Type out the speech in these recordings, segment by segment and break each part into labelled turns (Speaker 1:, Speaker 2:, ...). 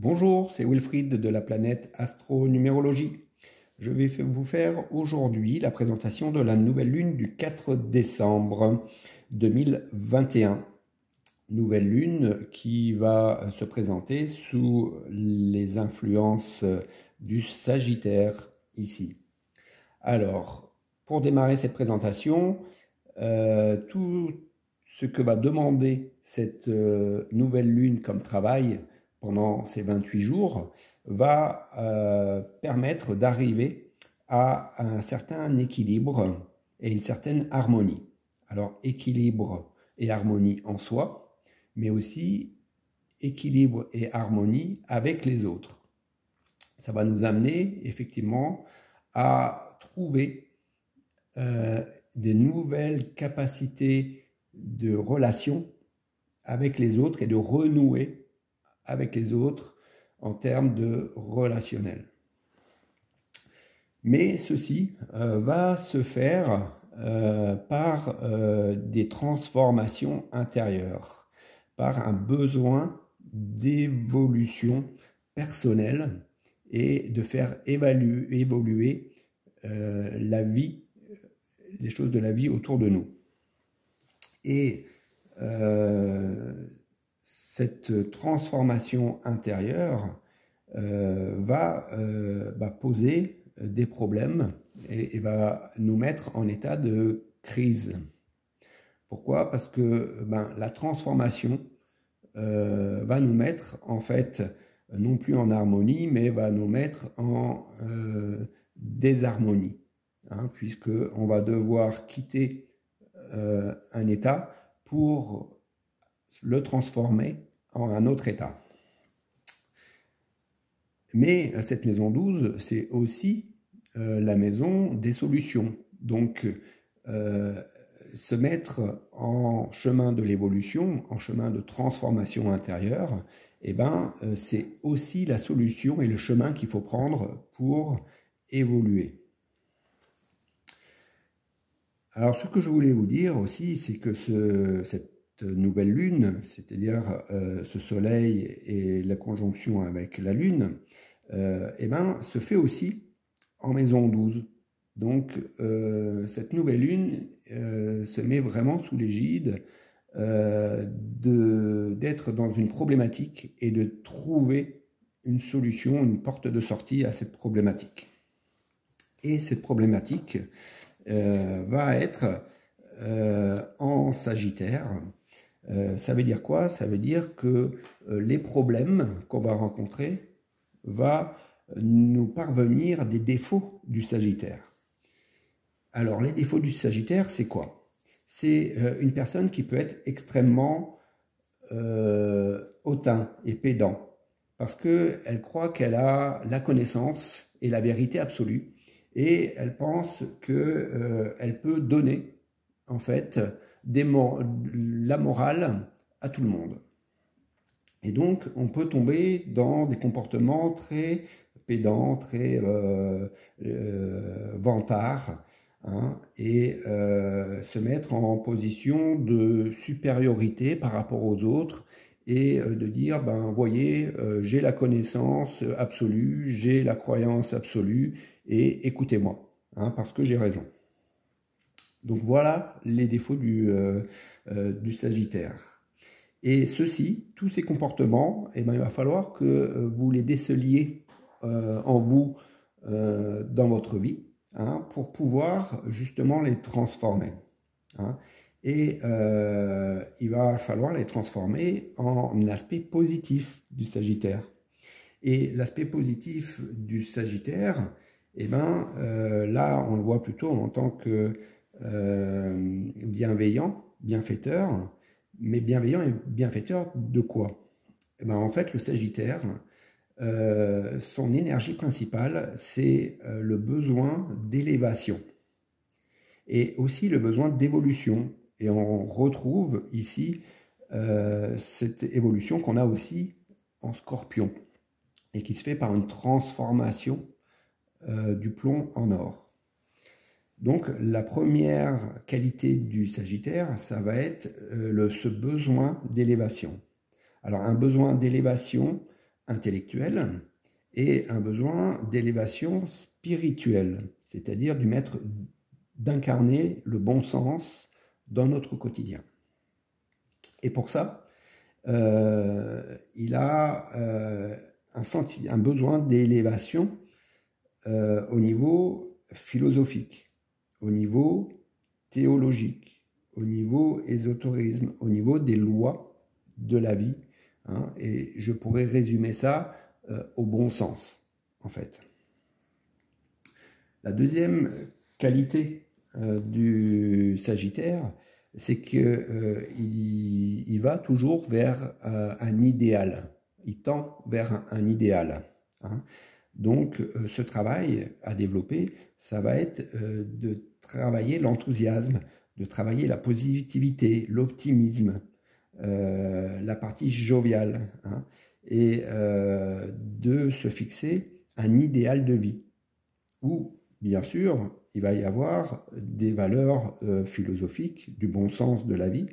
Speaker 1: Bonjour, c'est Wilfried de la planète Astronumérologie. Je vais vous faire aujourd'hui la présentation de la nouvelle lune du 4 décembre 2021. Nouvelle lune qui va se présenter sous les influences du Sagittaire ici. Alors, pour démarrer cette présentation, tout ce que va demander cette nouvelle lune comme travail pendant ces 28 jours va permettre d'arriver à un certain équilibre et une certaine harmonie. Alors, équilibre et harmonie en soi, mais aussi équilibre et harmonie avec les autres. Ça va nous amener effectivement à trouver des nouvelles capacités de relation avec les autres et de renouer avec les autres en termes de relationnel. Mais ceci va se faire par des transformations intérieures, par un besoin d'évolution personnelle et de faire évoluer la vie, les choses de la vie autour de nous. Et cette transformation intérieure va poser des problèmes et va nous mettre en état de crise. Pourquoi? Parce que la transformation va nous mettre en fait non plus en harmonie, mais va nous mettre en désharmonie, puisqu'on va devoir quitter un état pour le transformer en un autre état. Mais cette maison 12, c'est aussi la maison des solutions. Donc, se mettre en chemin de l'évolution, en chemin de transformation intérieure, c'est aussi la solution et le chemin qu'il faut prendre pour évoluer. Alors, ce que je voulais vous dire aussi, c'est que cette nouvelle lune, c'est-à-dire ce soleil et la conjonction avec la lune, se fait aussi en maison 12. Donc, cette nouvelle lune se met vraiment sous l'égide d'être dans une problématique et de trouver une solution, une porte de sortie à cette problématique. Et cette problématique va être en Sagittaire. Ça veut dire quoi? Ça veut dire que les problèmes qu'on va rencontrer vont nous parvenir des défauts du Sagittaire. Alors, les défauts du Sagittaire, c'est quoi? C'est une personne qui peut être extrêmement hautain et pédant, parce qu'elle croit qu'elle a la connaissance et la vérité absolue, et elle pense qu'elle peut donner, en fait, la morale à tout le monde. Et donc, on peut tomber dans des comportements très pédants, très vantards, et se mettre en position de supériorité par rapport aux autres, et de dire, voyez, j'ai la connaissance absolue, j'ai la croyance absolue, et écoutez-moi, parce que j'ai raison. Donc voilà les défauts du Sagittaire. Et tous ces comportements, il va falloir que vous les déceliez en vous dans votre vie, pour pouvoir justement les transformer. Et il va falloir les transformer en aspect positif du Sagittaire. Et l'aspect positif du Sagittaire, là on le voit plutôt en tant que bienveillant, bienfaiteur. Mais bienveillant et bienfaiteur de quoi? En fait, le Sagittaire, son énergie principale, c'est le besoin d'élévation et aussi le besoin d'évolution. Et on retrouve ici cette évolution qu'on a aussi en Scorpion et qui se fait par une transformation du plomb en or. Donc, la première qualité du Sagittaire, ça va être ce besoin d'élévation. Alors, un besoin d'élévation intellectuel et un besoin d'élévation spirituelle, c'est-à-dire d'incarner le bon sens dans notre quotidien. Et pour ça, il a un besoin d'élévation au niveau philosophique, au niveau théologique, au niveau ésotérisme, au niveau des lois de la vie. Hein, et je pourrais résumer ça au bon sens, en fait. La deuxième qualité du Sagittaire, c'est qu'il va toujours vers un idéal. Il tend vers un idéal. Hein. Donc, ce travail à développer, ça va être de travailler l'enthousiasme, de travailler la positivité, l'optimisme, la partie joviale, hein, et de se fixer un idéal de vie où, bien sûr, il va y avoir des valeurs philosophiques, du bon sens de la vie,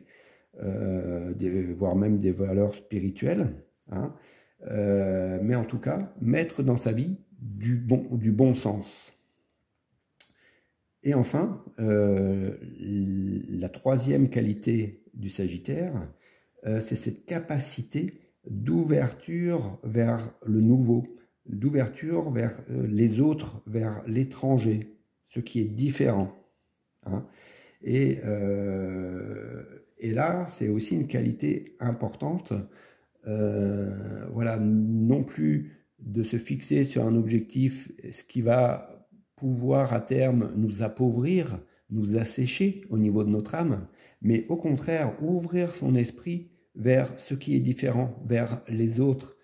Speaker 1: voire même des valeurs spirituelles, hein, mais en tout cas, mettre dans sa vie du bon sens. Et enfin, la troisième qualité du Sagittaire, c'est cette capacité d'ouverture vers le nouveau, d'ouverture vers les autres, vers l'étranger, ce qui est différent. Hein. Et là, c'est aussi une qualité importante, voilà, non plus de se fixer sur un objectif, ce qui va pouvoir à terme nous appauvrir, nous assécher au niveau de notre âme, mais au contraire, ouvrir son esprit vers ce qui est différent, vers les autres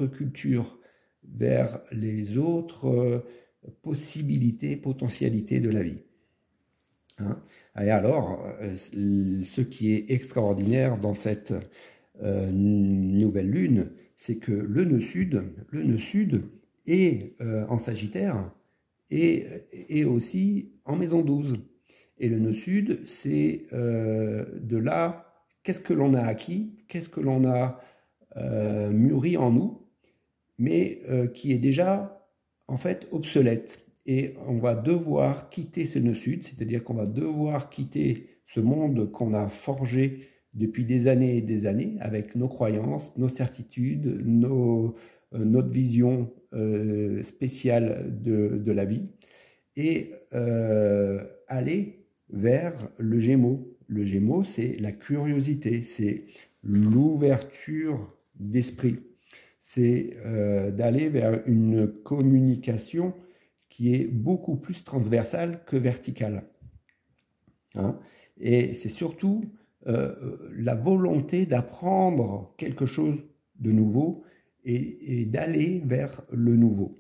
Speaker 1: cultures, vers les autres possibilités, potentialités de la vie. Hein. Et alors, ce qui est extraordinaire dans cette nouvelle lune, c'est que le nœud sud est en Sagittaire et aussi en maison 12. Et le nœud sud, c'est de là, qu'est-ce que l'on a acquis, qu'est-ce que l'on a mûri en nous, mais qui est déjà en fait obsolète. Et on va devoir quitter ce nœud sud, c'est-à-dire qu'on va devoir quitter ce monde qu'on a forgé depuis des années et des années, avec nos croyances, nos certitudes, notre vision spéciale de la vie, et aller vers le Gémeaux. Le Gémeaux, c'est la curiosité, c'est l'ouverture d'esprit. C'est d'aller vers une communication qui est beaucoup plus transversale que verticale. Hein. Et c'est surtout la volonté d'apprendre quelque chose de nouveau et d'aller vers le nouveau.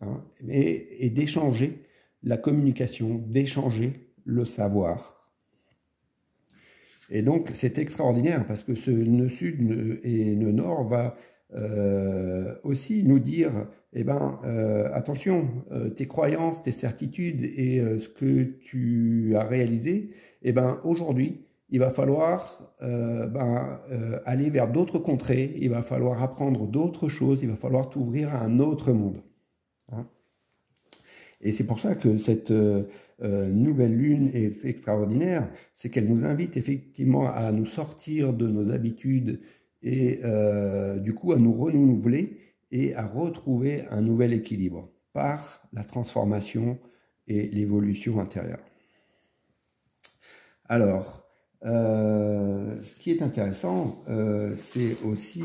Speaker 1: Hein, et d'échanger la communication, d'échanger le savoir. Et donc c'est extraordinaire parce que ce nœud sud et nœud nord va aussi nous dire, eh ben, attention, tes croyances, tes certitudes et ce que tu as réalisé, eh ben, aujourd'hui, il va falloir aller vers d'autres contrées, il va falloir apprendre d'autres choses, il va falloir t'ouvrir à un autre monde. Hein. Et c'est pour ça que cette nouvelle lune est extraordinaire, c'est qu'elle nous invite effectivement à nous sortir de nos habitudes et du coup à nous renouveler et à retrouver un nouvel équilibre par la transformation et l'évolution intérieure. Alors, ce qui est intéressant, c'est aussi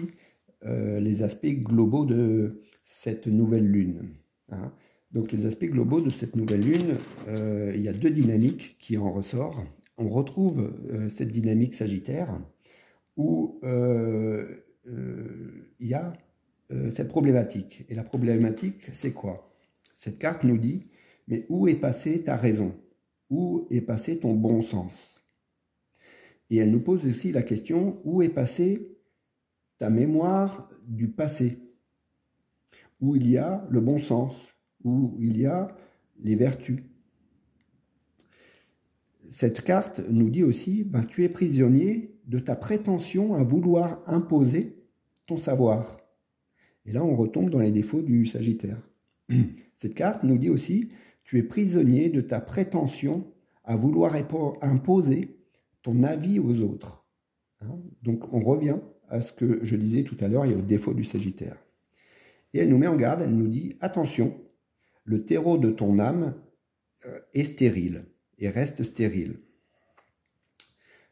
Speaker 1: les aspects globaux de cette nouvelle lune. Hein. Donc les aspects globaux de cette nouvelle lune, il y a deux dynamiques qui en ressortent. On retrouve cette dynamique sagittaire où il y a cette problématique. Et la problématique, c'est quoi? Cette carte nous dit, mais où est passée ta raison? Où est passé ton bon sens? Et elle nous pose aussi la question, où est passée ta mémoire du passé? Où il y a le bon sens? Où il y a les vertus? Cette carte nous dit aussi, ben, tu es prisonnier de ta prétention à vouloir imposer ton savoir. Et là, on retombe dans les défauts du Sagittaire. Cette carte nous dit aussi, tu es prisonnier de ta prétention à vouloir imposer ton avis aux autres. Donc, on revient à ce que je disais tout à l'heure, il y a le défaut du Sagittaire. Et elle nous met en garde, elle nous dit, attention, le terreau de ton âme est stérile et reste stérile.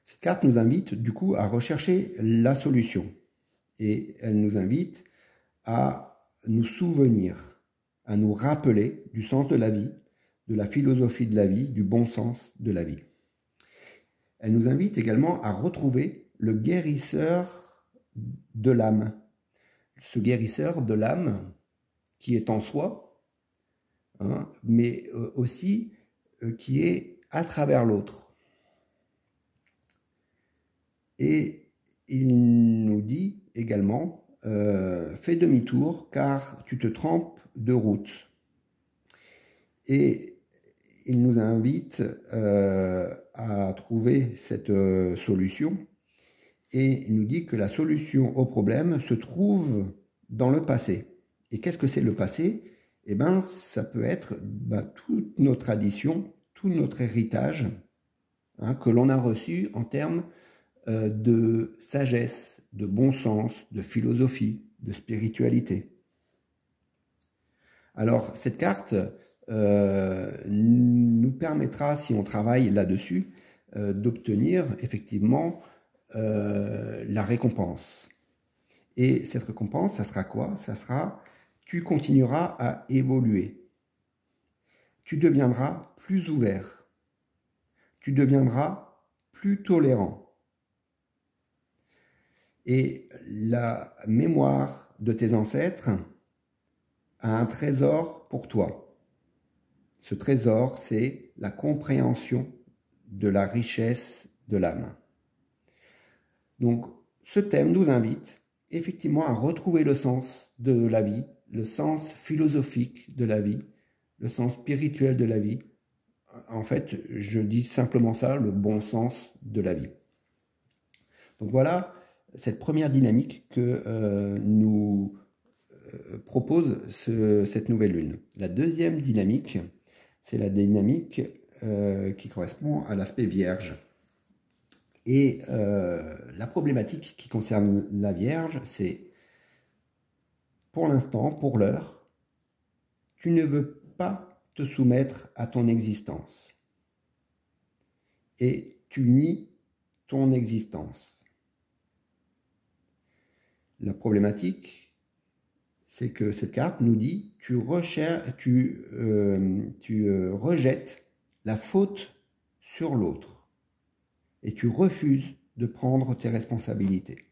Speaker 1: Cette carte nous invite du coup à rechercher la solution. Et elle nous invite à nous souvenir, à nous rappeler du sens de la vie, de la philosophie de la vie, du bon sens de la vie. Elle nous invite également à retrouver le guérisseur de l'âme. Ce guérisseur de l'âme qui est en soi, mais aussi qui est à travers l'autre. Et il nous dit également, fais demi-tour car tu te trompes de route. Et il nous invite à trouver cette solution et il nous dit que la solution au problème se trouve dans le passé. Et qu'est-ce que c'est le passé? Eh bien, ça peut être toutes nos traditions, tout notre héritage que l'on a reçu en termes de sagesse, de bon sens, de philosophie, de spiritualité. Alors, cette carte nous permettra, si on travaille là-dessus, d'obtenir effectivement la récompense. Et cette récompense, ça sera quoi? Ça sera, tu continueras à évoluer. Tu deviendras plus ouvert. Tu deviendras plus tolérant. Et la mémoire de tes ancêtres a un trésor pour toi. Ce trésor, c'est la compréhension de la richesse de l'âme. Donc, ce thème nous invite effectivement à retrouver le sens de la vie, le sens philosophique de la vie, le sens spirituel de la vie. En fait, je dis simplement ça, le bon sens de la vie. Donc voilà cette première dynamique que nous propose cette nouvelle lune. La deuxième dynamique, c'est la dynamique qui correspond à l'aspect vierge. Et la problématique qui concerne la Vierge, c'est pour l'instant, pour l'heure, tu ne veux pas te soumettre à ton existence. Et tu nies ton existence. La problématique, c'est que cette carte nous dit, tu rejettes la faute sur l'autre. Et tu refuses de prendre tes responsabilités.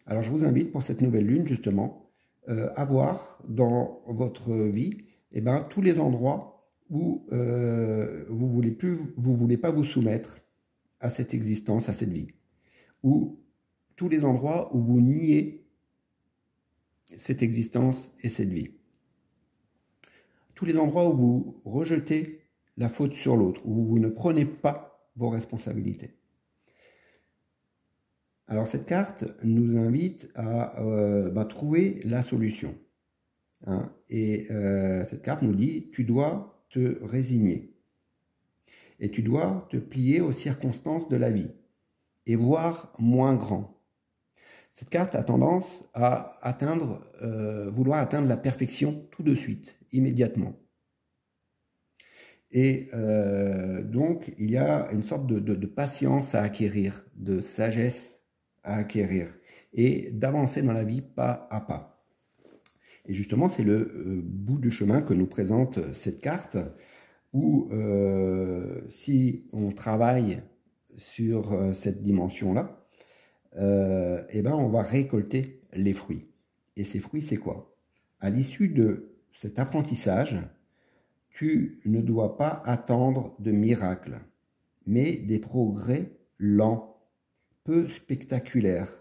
Speaker 1: Alors je vous invite pour cette nouvelle lune justement à voir dans votre vie tous les endroits où vous voulez pas vous soumettre à cette existence, à cette vie, ou tous les endroits où vous niez cette existence et cette vie, tous les endroits où vous rejetez la faute sur l'autre, où vous ne prenez pas vos responsabilités. Alors cette carte nous invite à trouver la solution. Et cette carte nous dit, tu dois te résigner. Et tu dois te plier aux circonstances de la vie. Et voir moins grand. Cette carte a tendance à vouloir atteindre la perfection tout de suite, immédiatement. Et donc, il y a une sorte de patience à acquérir, de sagesse à acquérir, et d'avancer dans la vie pas à pas. Et justement, c'est le bout du chemin que nous présente cette carte, où si on travaille sur cette dimension-là, on va récolter les fruits. Et ces fruits, c'est quoi? À l'issue de cet apprentissage, tu ne dois pas attendre de miracles, mais des progrès lents, peu spectaculaires.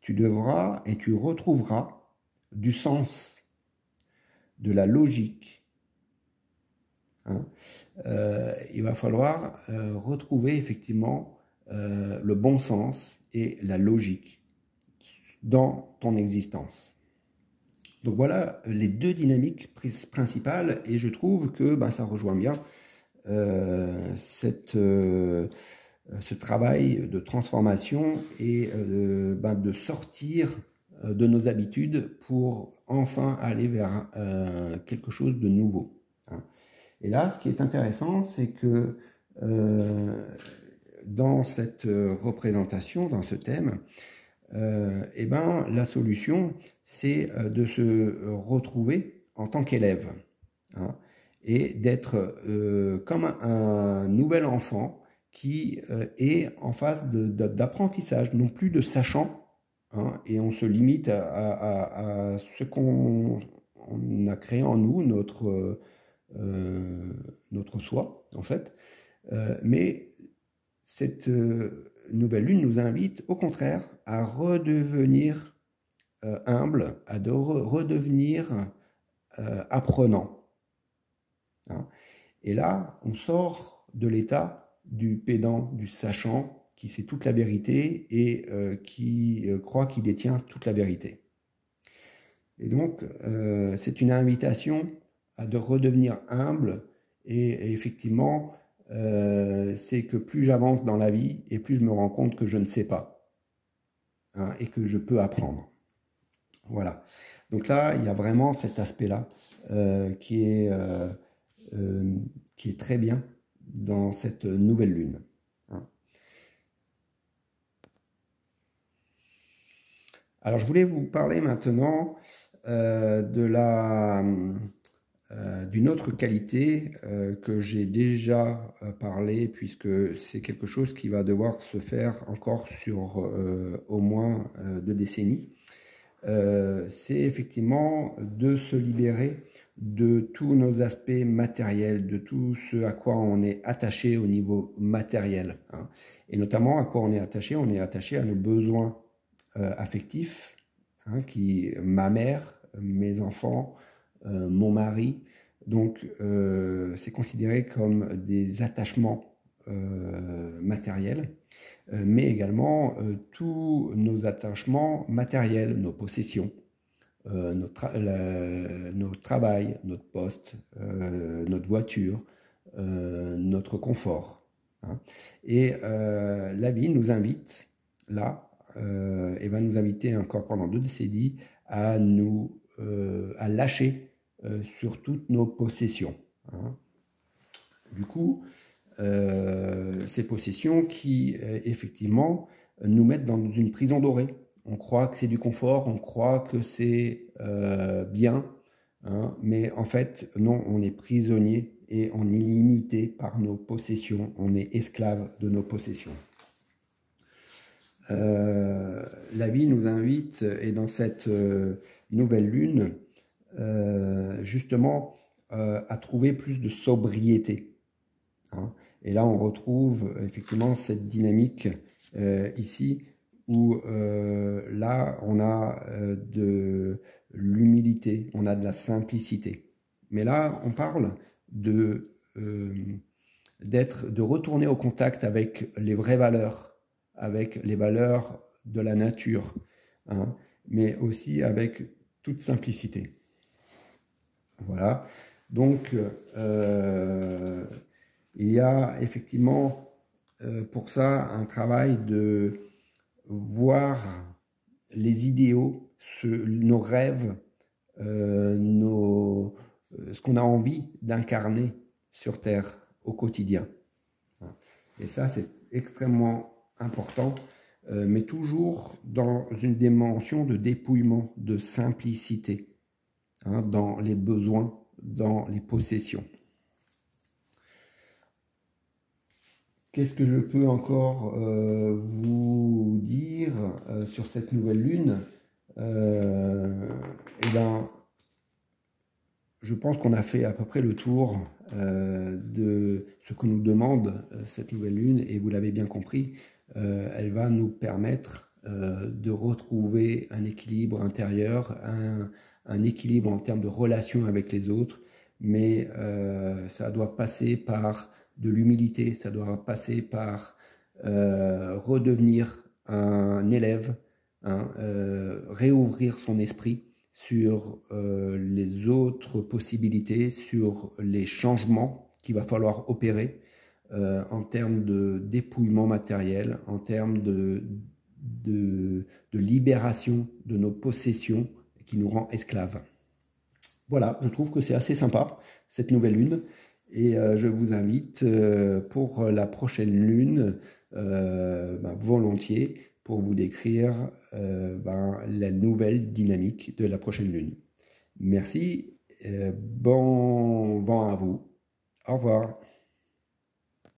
Speaker 1: Tu devras et tu retrouveras du sens, de la logique. Il va falloir retrouver effectivement le bon sens et la logique dans ton existence. Donc voilà les deux dynamiques principales, et je trouve que ça rejoint bien ce travail de transformation et de sortir de nos habitudes pour enfin aller vers quelque chose de nouveau. Et là, ce qui est intéressant, c'est que dans cette représentation, dans ce thème, la solution, c'est de se retrouver en tant qu'élève, et d'être comme un nouvel enfant qui est en phase d'apprentissage, non plus de sachant, et on se limite à ce qu'on a créé en nous, notre soi, en fait. Mais cette nouvelle lune nous invite au contraire à redevenir humble, à redevenir apprenant. Et là, on sort de l'état du pédant, du sachant, qui sait toute la vérité et qui croit qu'il détient toute la vérité. Et donc, c'est une invitation à de redevenir humble, et effectivement, c'est que plus j'avance dans la vie et plus je me rends compte que je ne sais pas, et que je peux apprendre. Voilà. Donc là, il y a vraiment cet aspect-là qui est très bien dans cette nouvelle lune. Alors, je voulais vous parler maintenant d'une autre qualité que j'ai déjà parlé, puisque c'est quelque chose qui va devoir se faire encore sur au moins 2 décennies. C'est effectivement de se libérer de tous nos aspects matériels, de tout ce à quoi on est attaché au niveau matériel. Et notamment à quoi on est attaché à nos besoins affectifs, ma mère, mes enfants, mon mari. Donc c'est considéré comme des attachements matériels, mais également tous nos attachements matériels, nos possessions, notre travail, notre poste, notre voiture, notre confort. Et la vie nous invite, là, et va nous inviter encore pendant 2 décennies à lâcher sur toutes nos possessions. Du coup, ces possessions qui, effectivement, nous mettent dans une prison dorée. On croit que c'est du confort, on croit que c'est bien, mais en fait, non, on est prisonnier et on est limité par nos possessions, on est esclave de nos possessions. La vie nous invite, et dans cette nouvelle lune, justement, à trouver plus de sobriété. Et là, on retrouve effectivement cette dynamique ici, où là, on a de l'humilité, on a de la simplicité. Mais là, on parle de retourner au contact avec les vraies valeurs, avec les valeurs de la nature, mais aussi avec toute simplicité. Voilà. Donc, il y a effectivement pour ça un travail de voir les idéaux, nos rêves, ce qu'on a envie d'incarner sur Terre au quotidien. Et ça, c'est extrêmement important, mais toujours dans une dimension de dépouillement, de simplicité, dans les besoins, dans les possessions. Qu'est-ce que je peux encore vous dire sur cette nouvelle lune? Je pense qu'on a fait à peu près le tour de ce que nous demande cette nouvelle lune, et vous l'avez bien compris, elle va nous permettre de retrouver un équilibre intérieur, un équilibre en termes de relation avec les autres, mais ça doit passer par de l'humilité, ça doit passer par redevenir un élève, hein, réouvrir son esprit sur les autres possibilités, sur les changements qu'il va falloir opérer en termes de dépouillement matériel, en termes de libération de nos possessions qui nous rend esclaves. Voilà, je trouve que c'est assez sympa, cette nouvelle lune. Et je vous invite pour la prochaine lune, volontiers, pour vous décrire la nouvelle dynamique de la prochaine lune. Merci, bon vent à vous. Au revoir.